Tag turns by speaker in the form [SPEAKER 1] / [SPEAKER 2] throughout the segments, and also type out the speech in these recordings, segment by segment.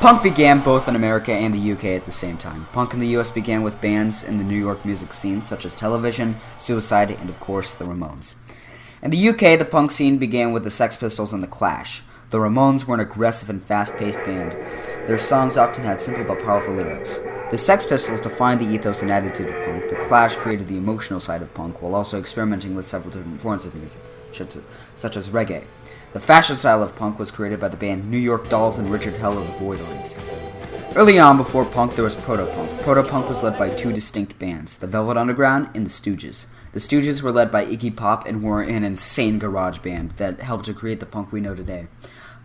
[SPEAKER 1] Punk began both in America and the UK at the same time. Punk in the US began with bands in the New York music scene such as Television, Suicide, and of course the Ramones. In the UK, the punk scene began with the Sex Pistols and the Clash. The Ramones were an aggressive and fast-paced band. Their songs often had simple but powerful lyrics. The Sex Pistols defined the ethos and attitude of punk. The Clash created the emotional side of punk while also experimenting with several different forms of music, such as reggae. The fashion style of punk was created by the band New York Dolls and Richard Hell of the Voidoids. Early on, before punk, there was proto-punk. Proto-punk was led by two distinct bands, the Velvet Underground and the Stooges. The Stooges were led by Iggy Pop and were an insane garage band that helped to create the punk we know today.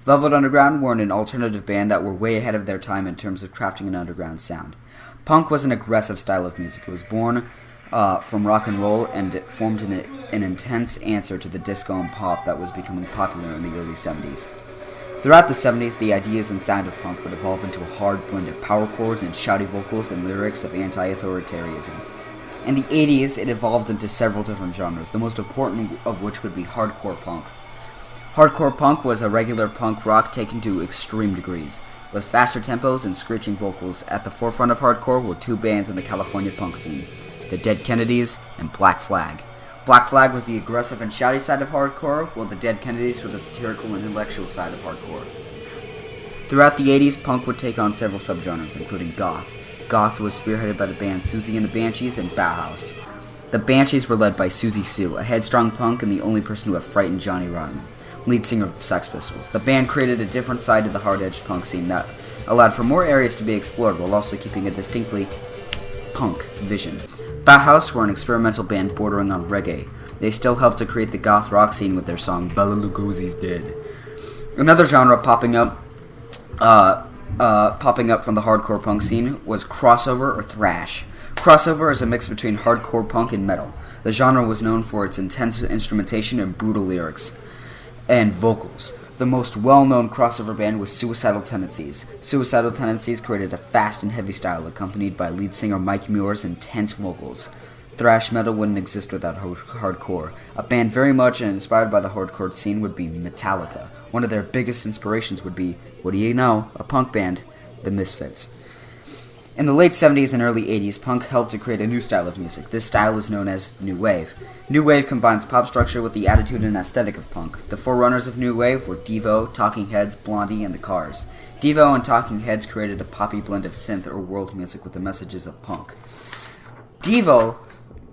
[SPEAKER 1] Velvet Underground were an alternative band that were way ahead of their time in terms of crafting an underground sound. Punk was an aggressive style of music. It was born from rock and roll, and it formed an intense answer to the disco and pop that was becoming popular in the early 70s. Throughout the 70s, the ideas and sound of punk would evolve into a hard blend of power chords and shouty vocals and lyrics of anti-authoritarianism. In the 80s, it evolved into several different genres, the most important of which would be hardcore punk. Hardcore punk was a regular punk rock taken to extreme degrees. With faster tempos and screeching vocals, at the forefront of hardcore were two bands in the California punk scene, the Dead Kennedys and Black Flag. Black Flag was the aggressive and shouty side of hardcore, while the Dead Kennedys were the satirical and intellectual side of hardcore. Throughout the 80s, punk would take on several subgenres, including goth. Goth was spearheaded by the band Siouxsie and the Banshees and Bauhaus. The Banshees were led by Siouxsie Sioux, a headstrong punk and the only person who had frightened Johnny Rotten, lead singer of the Sex Pistols. The band created a different side to the hard-edged punk scene that allowed for more areas to be explored while also keeping a distinctly punk vision. Bauhaus were an experimental band bordering on reggae. They still helped to create the goth rock scene with their song Bela Lugosi's Dead. Another genre popping up from the hardcore punk scene was crossover or thrash. Crossover is a mix between hardcore punk and metal. The genre was known for its intense instrumentation and brutal lyrics and vocals. The most well-known crossover band was Suicidal Tendencies. Suicidal Tendencies created a fast and heavy style accompanied by lead singer Mike Muir's intense vocals. Thrash metal wouldn't exist without hardcore. A band very much inspired by the hardcore scene would be Metallica. One of their biggest inspirations would be, what do you know, a punk band, The Misfits. In the late 70s and early 80s, punk helped to create a new style of music. This style is known as New Wave. New Wave combines pop structure with the attitude and aesthetic of punk. The forerunners of New Wave were Devo, Talking Heads, Blondie, and The Cars. Devo and Talking Heads created a poppy blend of synth or world music with the messages of punk. Devo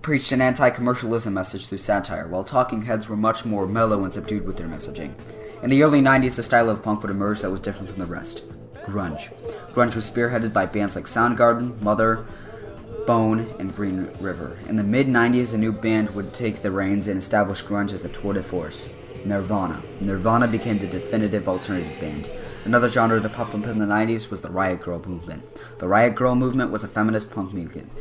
[SPEAKER 1] preached an anti-commercialism message through satire, while Talking Heads were much more mellow and subdued with their messaging. In the early 90s, a style of punk would emerge that was different from the rest. Grunge. Grunge was spearheaded by bands like Soundgarden, Mother, Bone, and Green River. In the mid-90s, a new band would take the reins and establish grunge as a tour de force. Nirvana. Nirvana became the definitive alternative band. Another genre to pop up in the 90s was the Riot Grrrl movement. The Riot Grrrl movement was a feminist punk movement.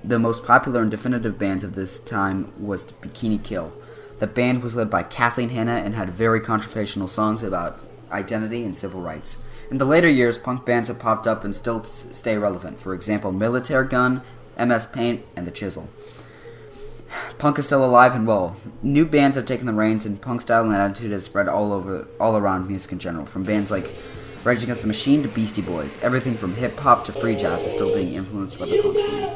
[SPEAKER 1] The most popular and definitive bands of this time was Bikini Kill. The band was led by Kathleen Hanna and had very controversial songs about identity and civil rights. In the later years, punk bands have popped up and still stay relevant. For example, Militaire Gun, MS Paint, and The Chisel. Punk is still alive and well. New bands have taken the reins, and punk style and attitude has spread all around music in general. From bands like Rage Against the Machine to Beastie Boys, everything from hip hop to free jazz is still being influenced by the punk scene.